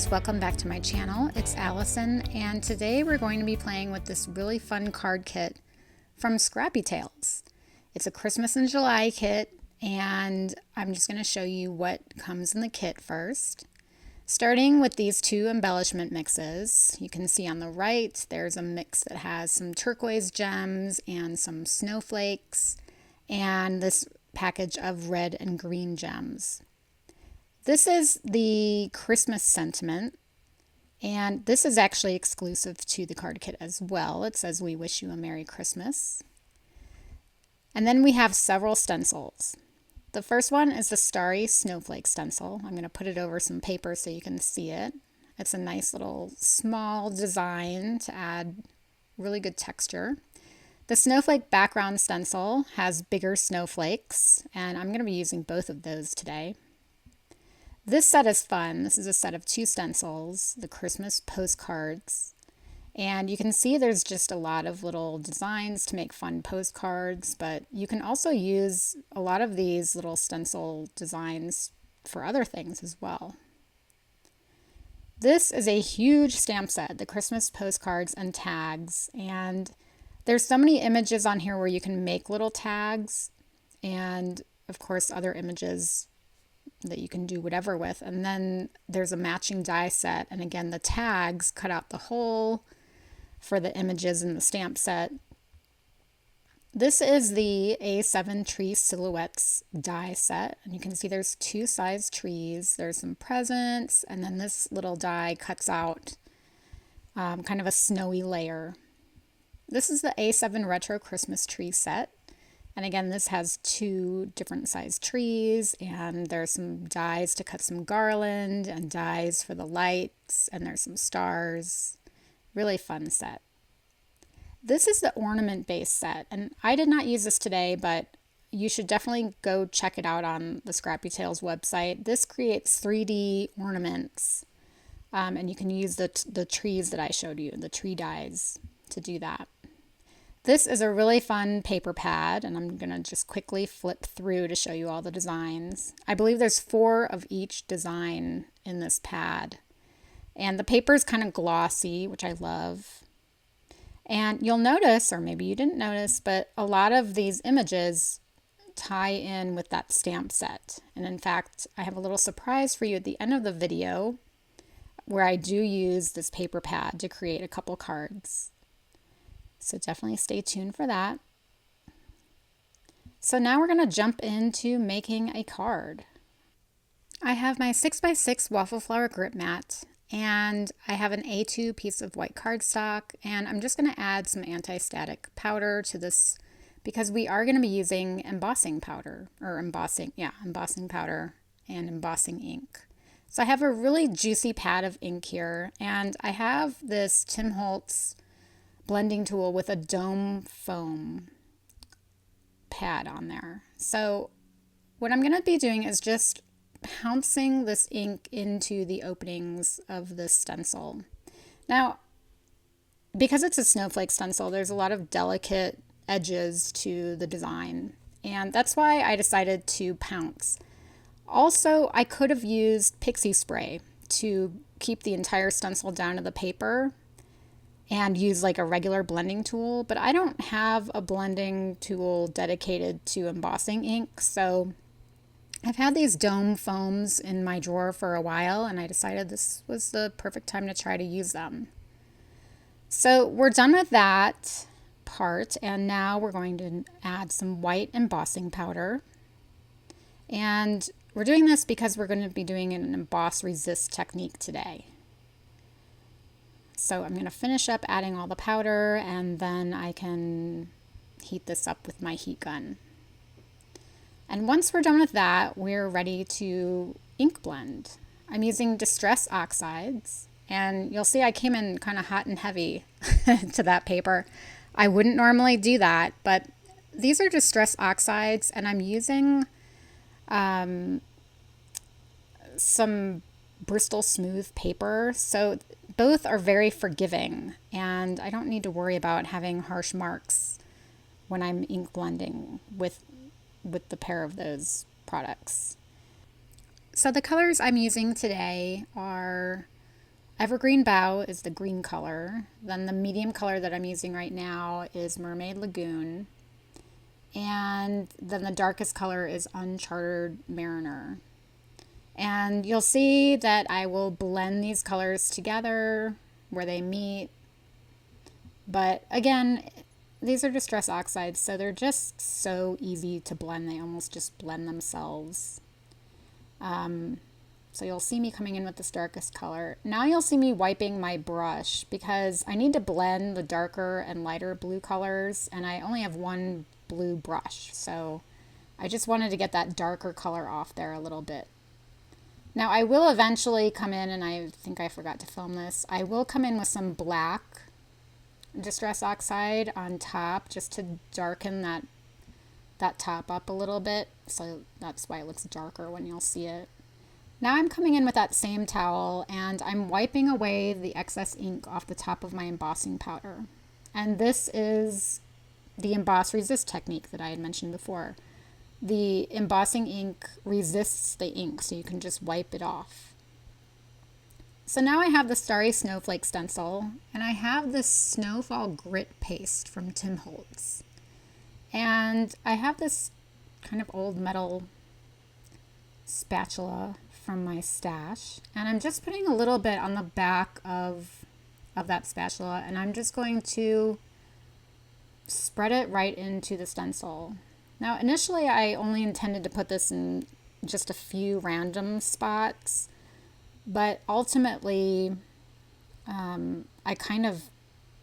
guys, welcome back to my channel. It's Allison, and today we're going to be playing with this really fun card kit from Scrappy Tails. It's a Christmas in July kit, and I'm just going to show you what comes in the kit first. Starting with these two embellishment mixes. You can see on the right there's a mix that has some turquoise gems and some snowflakes, and this package of red and green gems. This is the Christmas sentiment, and this is actually exclusive to the card kit as well. It says, "We wish you a Merry Christmas." And then we have several stencils. The first one is the Starry Snowflake stencil. I'm going to put it over some paper so you can see it. It's a nice little small design to add really good texture. The Snowflake background stencil has bigger snowflakes, and I'm going to be using both of those today. This set is fun. This is a set of two stencils, the Christmas postcards. And you can see there's just a lot of little designs to make fun postcards, but you can also use a lot of these little stencil designs for other things as well. This is a huge stamp set, the Christmas postcards and tags. And there's so many images on here where you can make little tags, and of course other images that you can do whatever with. And then there's a matching die set, and again the tags cut out the hole for the images in the stamp set. This is the A7 tree silhouettes die set, and you can see there's two size trees. There's some presents, and then this little die cuts out kind of a snowy layer. This is the A7 retro Christmas tree set. And again, this has two different size trees, and there's some dies to cut some garland and dies for the lights, and there's some stars. Really fun set. This is the Ornament Base set, and I did not use this today, but you should definitely go check it out on the Scrappy Tails website. This creates 3D ornaments, and you can use the trees that I showed you, the tree dies, to do that. This is a really fun paper pad, and I'm going to just quickly flip through to show you all the designs. I believe there's 4 of each design in this pad. And the paper is kind of glossy, which I love. And you'll notice, or maybe you didn't notice, but a lot of these images tie in with that stamp set. And in fact, I have a little surprise for you at the end of the video where I do use this paper pad to create a couple cards. So definitely stay tuned for that. So now we're going to jump into making a card. I have my 6x6 waffle flower grip mat, and I have an A2 piece of white cardstock, and I'm just going to add some anti-static powder to this because we are going to be using embossing powder, or embossing powder and embossing ink. So I have a really juicy pad of ink here, and I have this Tim Holtz blending tool with a dome foam pad on there. So what I'm going to be doing is just pouncing this ink into the openings of this stencil. Now, because it's a snowflake stencil, there's a lot of delicate edges to the design, and that's why I decided to pounce. Also, I could have used pixie spray to keep the entire stencil down to the paper and use like a regular blending tool, but I don't have a blending tool dedicated to embossing ink, so I've had these dome foams in my drawer for a while, and I decided this was the perfect time to try to use them. So we're done with that part, and now we're going to add some white embossing powder. And we're doing this because we're going to be doing an emboss resist technique today. So I'm going to finish up adding all the powder, and then I can heat this up with my heat gun. And once we're done with that, we're ready to ink blend. I'm using Distress Oxides, and you'll see I came in kind of hot and heavy to that paper. I wouldn't normally do that, but these are Distress Oxides, and I'm using some Bristol Smooth paper, so both are very forgiving, and I don't need to worry about having harsh marks when I'm ink blending with the pair of those products. So the colors I'm using today are Evergreen Bow is the green color. Then the medium color that I'm using right now is Mermaid Lagoon. And then the darkest color is Uncharted Mariner. And you'll see that I will blend these colors together where they meet. But again, these are Distress Oxides, so they're just so easy to blend. They almost just blend themselves. So you'll see me coming in with this darkest color. Now you'll see me wiping my brush because I need to blend the darker and lighter blue colors, and I only have one blue brush. So I just wanted to get that darker color off there a little bit. Now I will eventually come in, and I think I forgot to film this, I will come in with some black Distress Oxide on top just to darken that top up a little bit. So that's why it looks darker when you'll see it. Now I'm coming in with that same towel and I'm wiping away the excess ink off the top of my embossing powder. And this is the emboss resist technique that I had mentioned before. The embossing ink resists the ink, so you can just wipe it off. So now I have the Starry Snowflake stencil, and I have this Snowfall grit paste from Holtz. And I have this kind of old metal spatula from my stash, and I'm just putting a little bit on the back of that spatula, and I'm just going to spread it right into the stencil. Now initially I only intended to put this in just a few random spots, but ultimately I kind of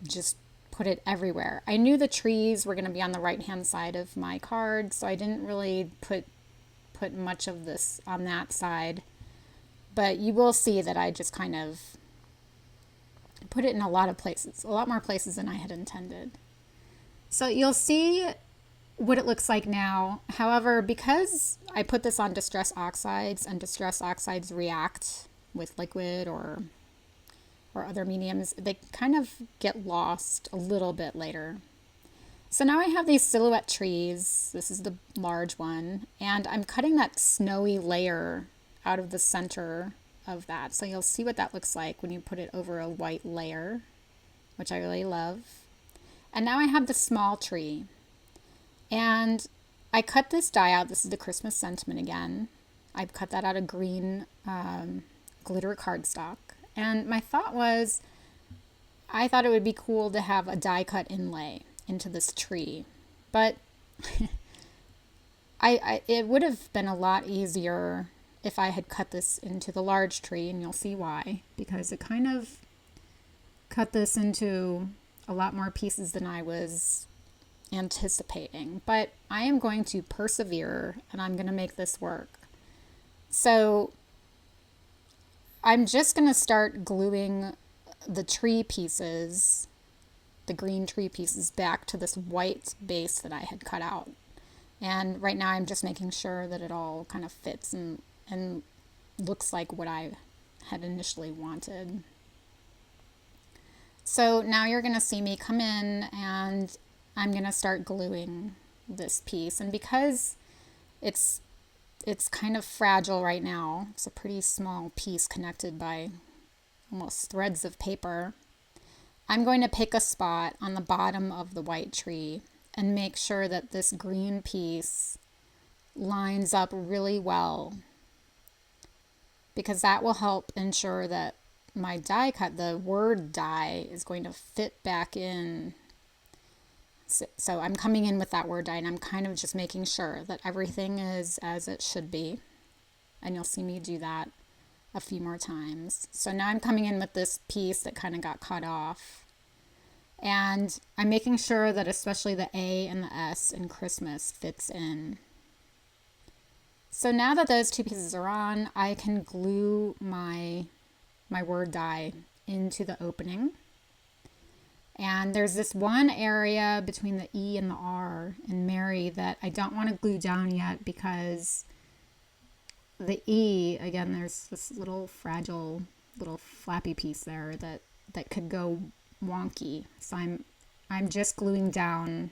just put it everywhere. I knew the trees were going to be on the right hand side of my card, so I didn't really put much of this on that side. But you will see that I just kind of put it in a lot of places, a lot more places than I had intended. So you'll see what it looks like now. However, because I put this on Distress Oxides and Distress Oxides react with liquid or other mediums, they kind of get lost a little bit later. So now I have these silhouette trees. This is the large one, and I'm cutting that snowy layer out of the center of that. So you'll see what that looks like when you put it over a white layer, which I really love. And now I have the small tree, and I cut this die out. This is the Christmas sentiment again. I've cut that out of green glitter cardstock. And my thought was, I thought it would be cool to have a die cut inlay into this tree, but it would have been a lot easier if I had cut this into the large tree, and you'll see why, because it kind of cut this into a lot more pieces than I was anticipating. But I am going to persevere, and I'm going to make this work. So I'm just going to start gluing the tree pieces, the green tree pieces, back to this white base that I had cut out. And right now I'm just making sure that it all kind of fits and looks like what I had initially wanted. So now you're going to see me come in and I'm going to start gluing this piece. And because it's kind of fragile right now, it's a pretty small piece connected by almost threads of paper, I'm going to pick a spot on the bottom of the white tree and make sure that this green piece lines up really well, because that will help ensure that my die cut, the word die, is going to fit back in. So I'm coming in with that word die, and I'm kind of just making sure that everything is as it should be. And you'll see me do that a few more times. So now I'm coming in with this piece that kind of got cut off. And I'm making sure that especially the A and the S in Christmas fits in. So now that those two pieces are on, I can glue my word die into the opening. And there's this one area between the E and the R in Mary that I don't want to glue down yet, because the E, again, there's this little fragile, little flappy piece there that could go wonky. So I'm just gluing down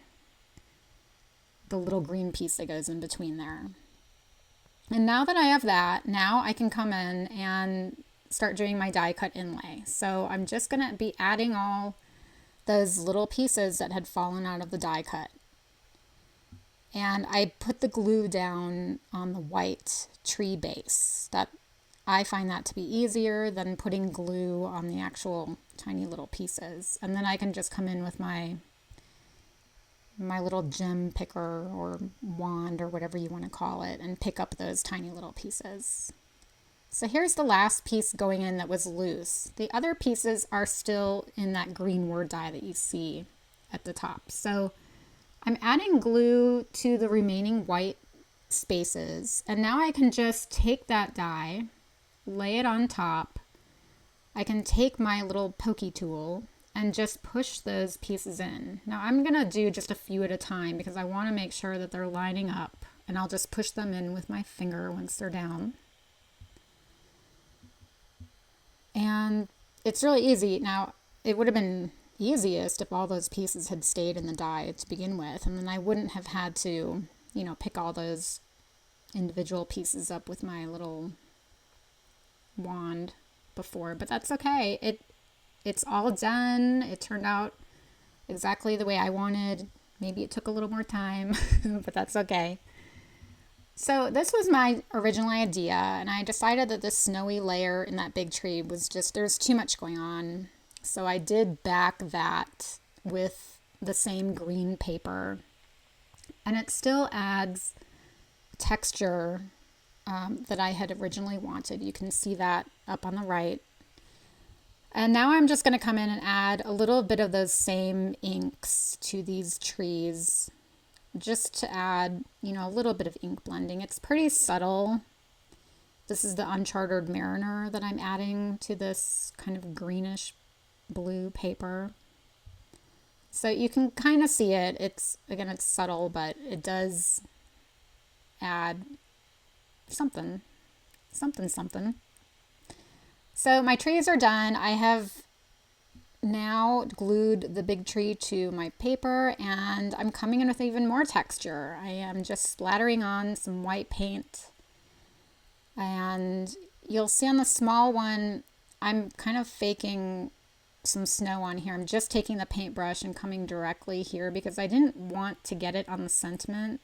the little green piece that goes in between there. And now that I have that, now I can come in and start doing my die cut inlay. So I'm just going to be adding all those little pieces that had fallen out of the die cut. And I put the glue down on the white tree base. I find that to be easier than putting glue on the actual tiny little pieces. And then I can just come in with my little gem picker or wand or whatever you want to call it and pick up those tiny little pieces. So here's the last piece going in that was loose. The other pieces are still in that green word die that you see at the top. So I'm adding glue to the remaining white spaces, and now I can just take that die, lay it on top. I can take my little pokey tool and just push those pieces in. Now I'm going to do just a few at a time because I want to make sure that they're lining up, and I'll just push them in with my finger once they're down. And it's really easy. Now, it would have been easiest if all those pieces had stayed in the die to begin with, and then I wouldn't have had to, pick all those individual pieces up with my little wand before, but that's okay. It's all done. It turned out exactly the way I wanted. Maybe it took a little more time, but that's okay. So this was my original idea, and I decided that this snowy layer in that big tree was there's too much going on. So I did back that with the same green paper, and it still adds texture that I had originally wanted. You can see that up on the right. And now I'm just going to come in and add a little bit of those same inks to these trees, just to add, a little bit of ink blending. It's pretty subtle. This is the Uncharted Mariner that I'm adding to this kind of greenish blue paper. So you can kind of see it. It's subtle, but it does add something. So my trees are done. I have now glued the big tree to my paper, and I'm coming in with even more texture. I am just splattering on some white paint, and you'll see on the small one I'm kind of faking some snow on here. I'm just taking the paintbrush and coming directly here because I didn't want to get it on the sentiment,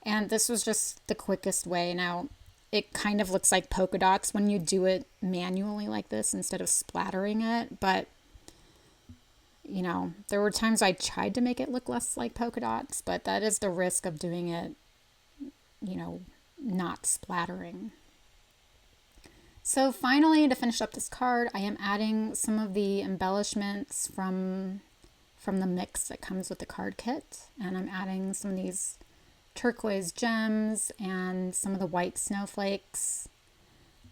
and this was just the quickest way. Now it kind of looks like polka dots when you do it manually like this instead of splattering it, but there were times I tried to make it look less like polka dots, but that is the risk of doing it, not splattering. So finally, to finish up this card, I am adding some of the embellishments from the mix that comes with the card kit. And I'm adding some of these turquoise gems and some of the white snowflakes.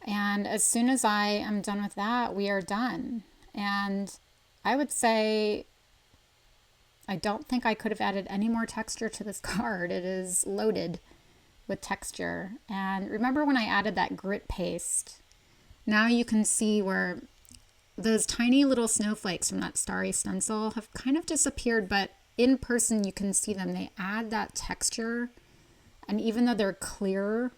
And as soon as I am done with that, we are done. And I would say I don't think I could have added any more texture to this card. It is loaded with texture. And remember when I added that grit paste? Now you can see where those tiny little snowflakes from that Starry stencil have kind of disappeared, but in person you can see them. They add that texture, and even though they're clear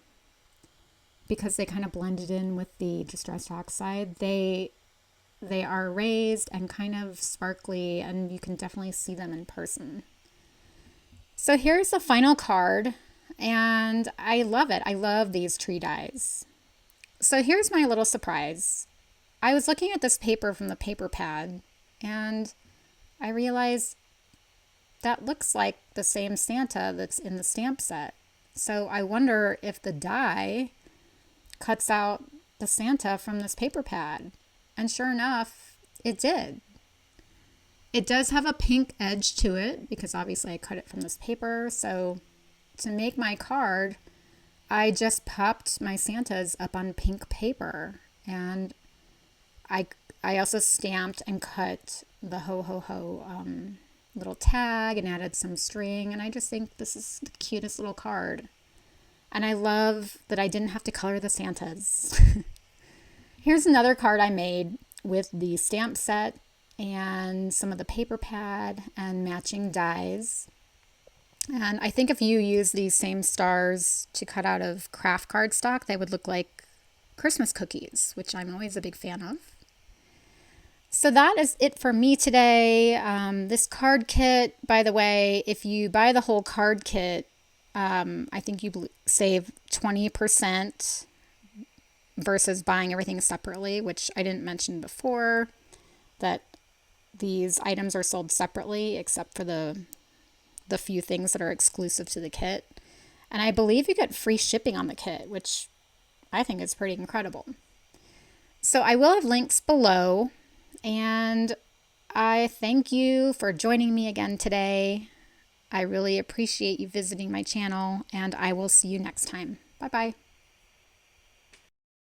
because they kind of blended in with the distressed oxide, they are raised and kind of sparkly, and you can definitely see them in person. So here's the final card, and I love it. I love these tree dies. So here's my little surprise. I was looking at this paper from the paper pad, and I realized that looks like the same Santa that's in the stamp set. So I wonder if the die cuts out the Santa from this paper pad. And sure enough, it did. It does have a pink edge to it because obviously I cut it from this paper. So to make my card, I just popped my Santas up on pink paper, and I also stamped and cut the ho ho ho little tag and added some string, and I just think this is the cutest little card. And I love that I didn't have to color the Santas. Here's another card I made with the stamp set and some of the paper pad and matching dies. And I think if you use these same stars to cut out of craft cardstock, they would look like Christmas cookies, which I'm always a big fan of. So that is it for me today. This card kit, by the way, if you buy the whole card kit, I think you save 20% versus buying everything separately, which I didn't mention before, that these items are sold separately except for the few things that are exclusive to the kit. And I believe you get free shipping on the kit, which I think is pretty incredible. So I will have links below, and I thank you for joining me again today. I really appreciate you visiting my channel, and I will see you next time. Bye-bye.